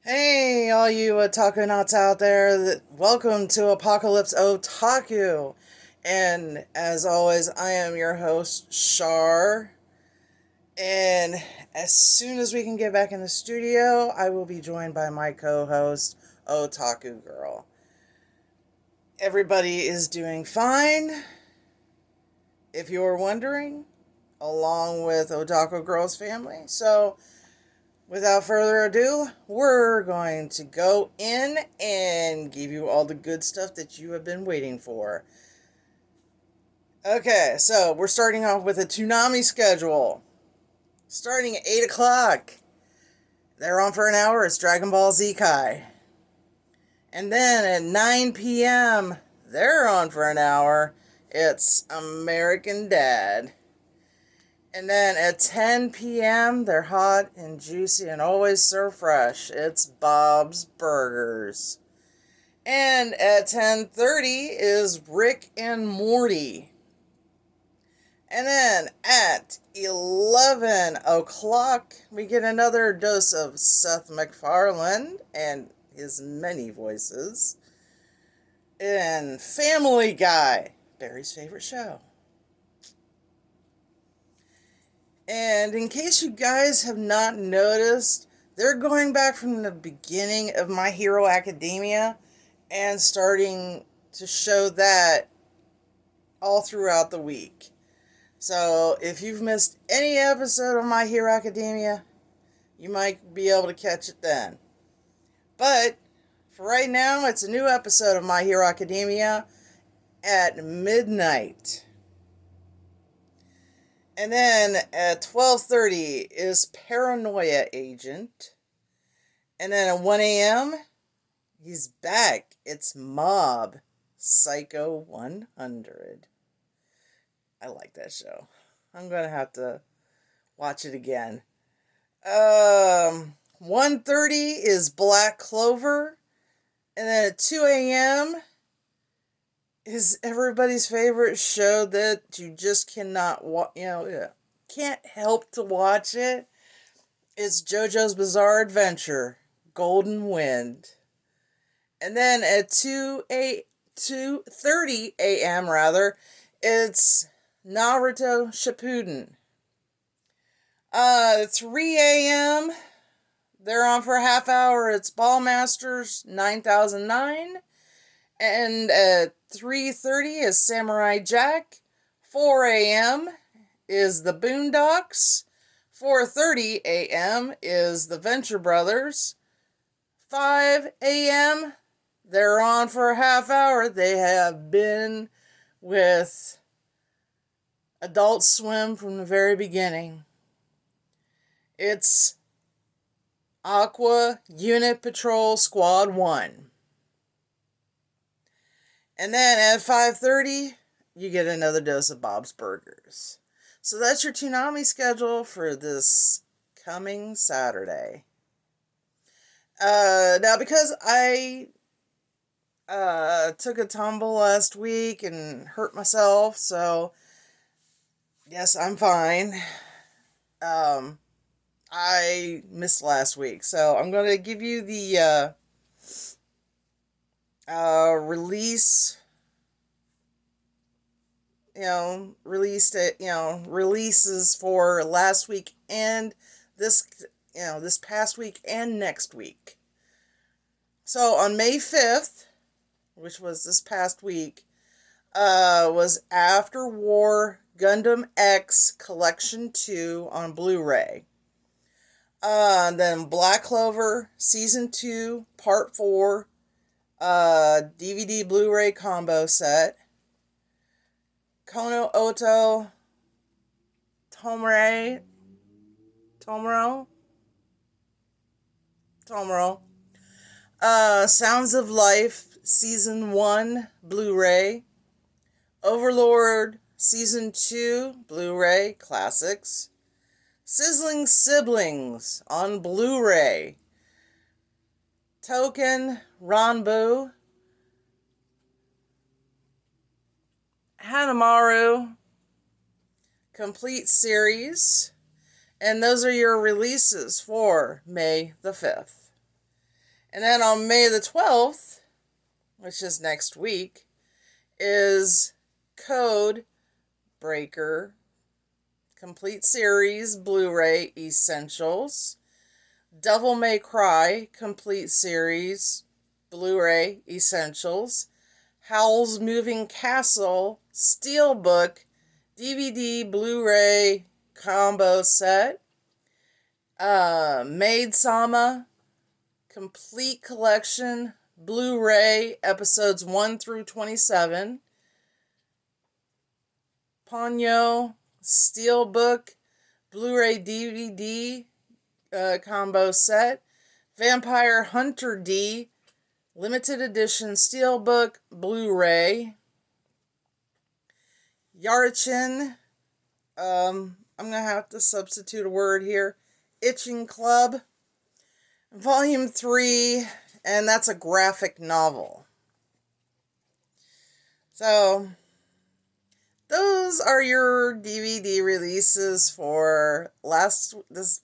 Hey, all you otaku nuts out there, welcome to Apocalypse Otaku. And as always, I am your host, Shar. And as soon as we can get back in the studio, I will be joined by my co host, Otaku Girl. Everybody is doing fine, if you're wondering, along with Otaku Girl's family. So, without further ado, we're going to go in and give you all the good stuff that you have been waiting for. Okay, so we're starting off with a Toonami schedule. Starting at 8 o'clock. They're on for an hour. It's Dragon Ball Z Kai. And then at 9 p.m., they're on for an hour. It's American Dad. And then at 10 p.m., they're hot and juicy and always served fresh. It's Bob's Burgers. And at 10:30 is Rick and Morty. And then at 11 o'clock, we get another dose of Seth MacFarlane and his many voices. And Family Guy, Barry's favorite show. And in case you guys have not noticed, they're going back from the beginning of My Hero Academia and starting to show that all throughout the week. So if you've missed any episode of My Hero Academia, you might be able to catch it then. But for right now, it's a new episode of My Hero Academia at midnight. And then at 12:30 is Paranoia Agent. And then at 1 a.m., he's back. It's Mob Psycho 100. I like that show. I'm going to have to watch it again. 1:30 is Black Clover. And then at 2 a.m. is everybody's favorite show that you just cannot can't help to watch it. It's JoJo's Bizarre Adventure, Golden Wind. And then at 2:30 a.m. it's Naruto Shippuden. 3 a.m. they're on for a half hour. It's Ballmasters 9009. And at 3:30 is Samurai Jack. 4 a.m. is the Boondocks. 4:30 a.m. is the Venture Brothers. 5 a.m. they're on for a half hour. They have been with Adult Swim from the very beginning. It's Aqua Unit Patrol Squad 1. And then at 5:30, you get another dose of Bob's Burgers. So that's your Toonami schedule for this coming Saturday. Now, because I took a tumble last week and hurt myself, so yes, I'm fine. I missed last week, so I'm going to give you the release, releases for last week and this past week and next week. So on May 5th, which was this past week, was After War Gundam X Collection 2 on Blu-ray. Then Black Clover Season 2 Part 4 DVD Blu-ray combo set. Kono Oto Tomoro. Sounds of Life Season 1 Blu-ray. Overlord Season 2 Blu-ray Classics. Sizzling Siblings on Blu-ray. Token Ranbu. Hanamaru Complete Series. And those are your releases for May the 5th. And then on May the 12th, which is next week, is Code Breaker Complete Series Blu-ray Essentials. Devil May Cry Complete Series Blu-ray Essentials. Howl's Moving Castle Steelbook DVD Blu-ray Combo Set. Maid Sama Complete Collection Blu-ray Episodes 1 through 27. Ponyo Steelbook Blu-ray DVD combo set. Vampire Hunter D Limited Edition Steelbook Blu-ray. Yarichin, I'm going to have to substitute a word here. Itching Club, Volume 3, and that's a graphic novel. So, those are your DVD releases for this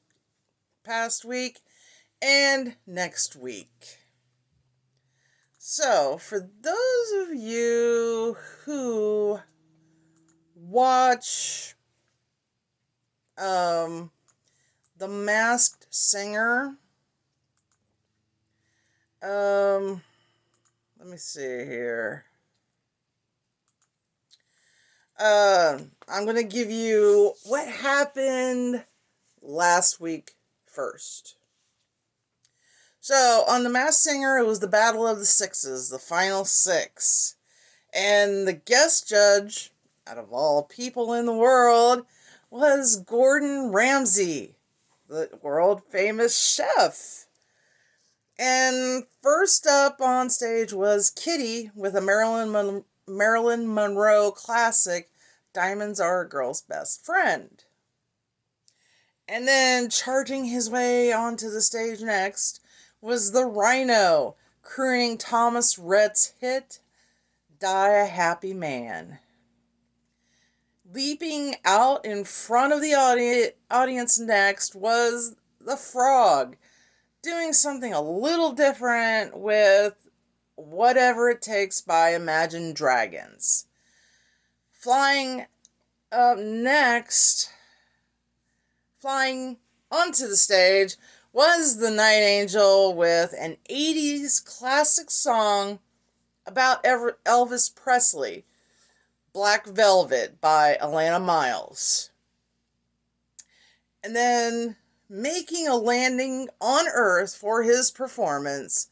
past week and next week. So, for those of you who watch The Masked Singer, let me see here. I'm going to give you what happened last week first. So, on The Masked Singer, it was the Battle of the Sixes, the final six. And the guest judge, out of all people in the world, was Gordon Ramsay, the world-famous chef. And first up on stage was Kitty with a Marilyn Monroe classic, Diamonds Are a Girl's Best Friend. And then charging his way onto the stage next was the Rhino, crooning Thomas Rhett's hit, Die a Happy Man. Leaping out in front of the audience next was the Frog, doing something a little different with Whatever It Takes by Imagine Dragons. Flying up next, flying onto the stage, was the Night Angel with an 80s classic song about Elvis Presley, Black Velvet by Alana Miles. And then making a landing on Earth for his performance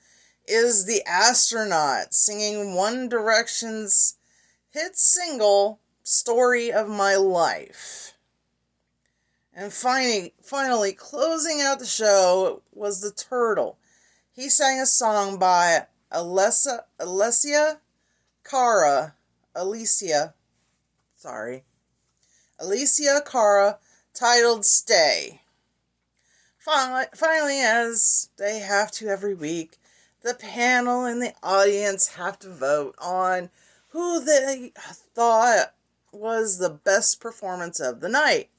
is the Astronaut singing One Direction's hit single, Story of My Life. And finally, closing out the show was the Turtle. He sang a song by Alicia Cara, titled Stay. Finally, as they have to every week, the panel and the audience have to vote on who they thought was the best performance of the night.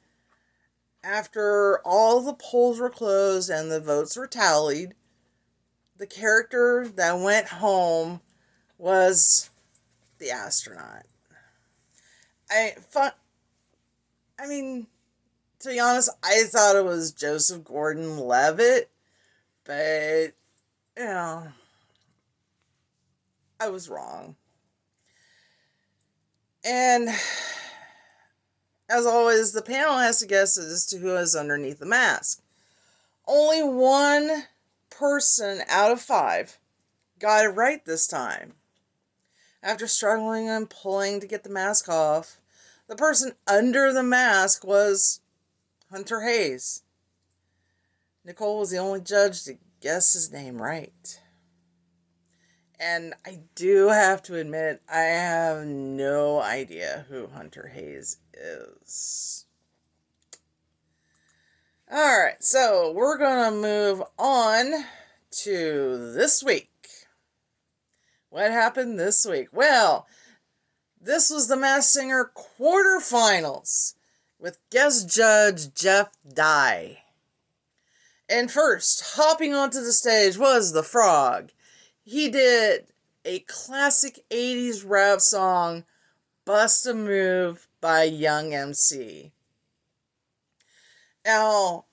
After all the polls were closed and the votes were tallied, the character that went home was the Astronaut. To be honest, I thought it was Joseph Gordon-Levitt, but, I was wrong. And, as always, the panel has to guess as to who is underneath the mask. Only one person out of 5 got it right this time. After struggling and pulling to get the mask off, the person under the mask was Hunter Hayes. Nicole was the only judge to guess his name right. And I do have to admit, I have no idea who Hunter Hayes is. Alright, so we're going to move on to this week. What happened this week? Well, this was the Masked Singer quarterfinals with guest judge Jeff Dye. And first, hopping onto the stage was the Frog. He did a classic 80s rap song, Bust a Move by Young MC. Now,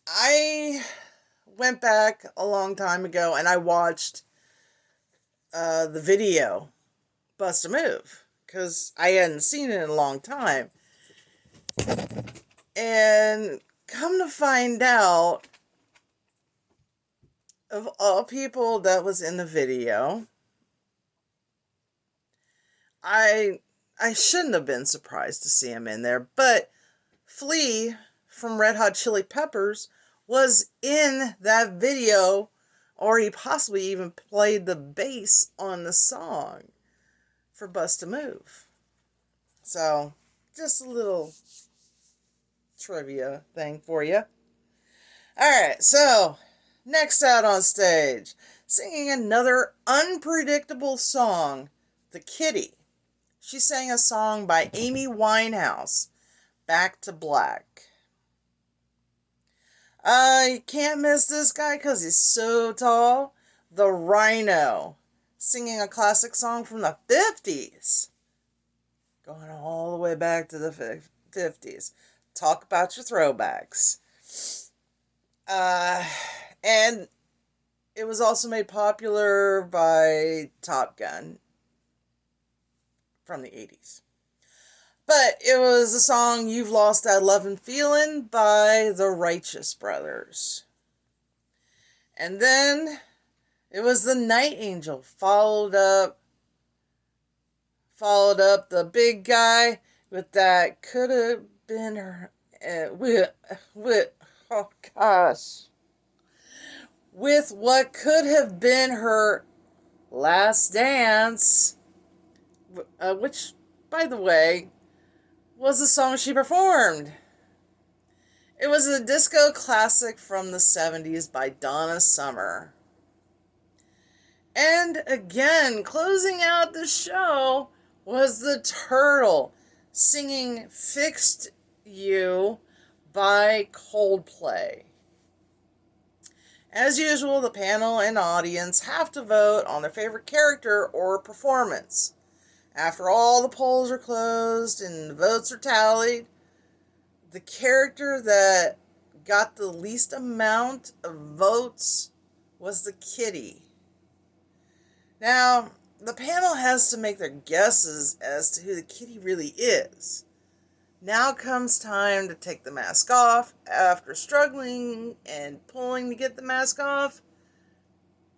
I went back a long time ago and I watched the video, Bust a Move, because I hadn't seen it in a long time. And come to find out, of all people that was in the video, I shouldn't have been surprised to see him in there, but Flea from Red Hot Chili Peppers was in that video, or he possibly even played the bass on the song for Bust a Move. So, just a little trivia thing for you. Alright, so, next out on stage, singing another unpredictable song, The Kitty. She sang a song by Amy Winehouse, Back to Black. You can't miss this guy because he's so tall. The Rhino, singing a classic song from the 50s. Going all the way back to the 50s. Talk about your throwbacks. And it was also made popular by Top Gun from the 80s. But it was the song You've Lost That Lovin' Feelin' by the Righteous Brothers. And then it was the Night Angel, followed up the big guy with that could have been her, with what could have been her last dance, which, by the way, was the song she performed. It was a disco classic from the 70s by Donna Summer. And again, closing out the show was the Turtle singing Fixed You by Coldplay. As usual, the panel and audience have to vote on their favorite character or performance. After all the polls are closed and the votes are tallied, the character that got the least amount of votes was the Kitty. Now, the panel has to make their guesses as to who the Kitty really is. Now comes time to take the mask off. After struggling and pulling to get the mask off,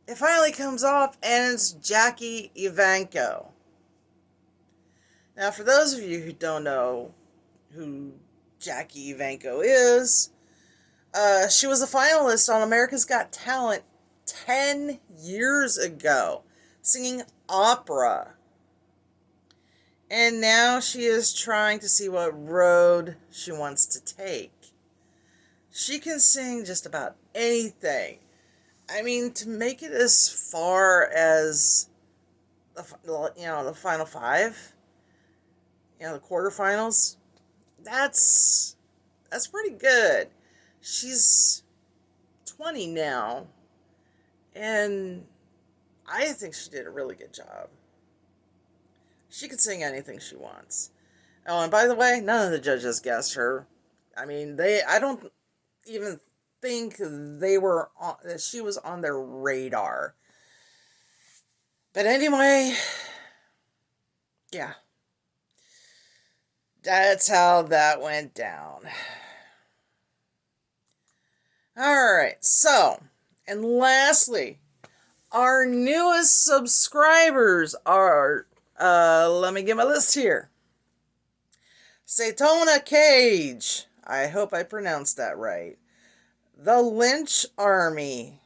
it finally comes off, and it's Jackie Evancho. Now, for those of you who don't know who Jackie Evancho is, she was a finalist on America's Got Talent 10 years ago, singing opera. And now she is trying to see what road she wants to take. She can sing just about anything. I mean, to make it as far as the final five, the quarterfinals, that's pretty good. She's 20 now, and I think she did a really good job. She could sing anything she wants. Oh, and by the way, none of the judges guessed her. I mean, I don't even think that she was on their radar. But anyway, yeah. That's how that went down. Alright, so, and lastly, our newest subscribers are, let me get my list here. Satona Cage. I hope I pronounced that right. The Lynch Army.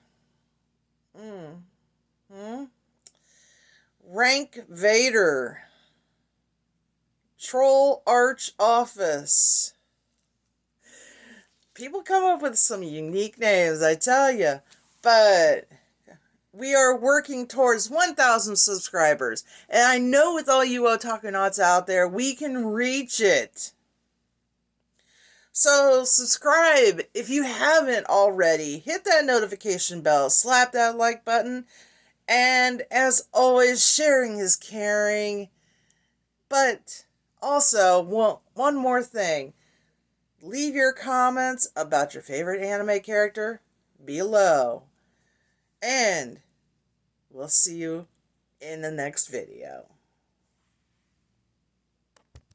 Rank Vader. Troll Arch Office. People come up with some unique names, I tell you. But we are working towards 1,000 subscribers. And I know with all you Otaku Nauts out there, we can reach it. So subscribe if you haven't already. Hit that notification bell, slap that like button, and as always, sharing is caring. But also, one more thing. Leave your comments about your favorite anime character below. And we'll see you in the next video.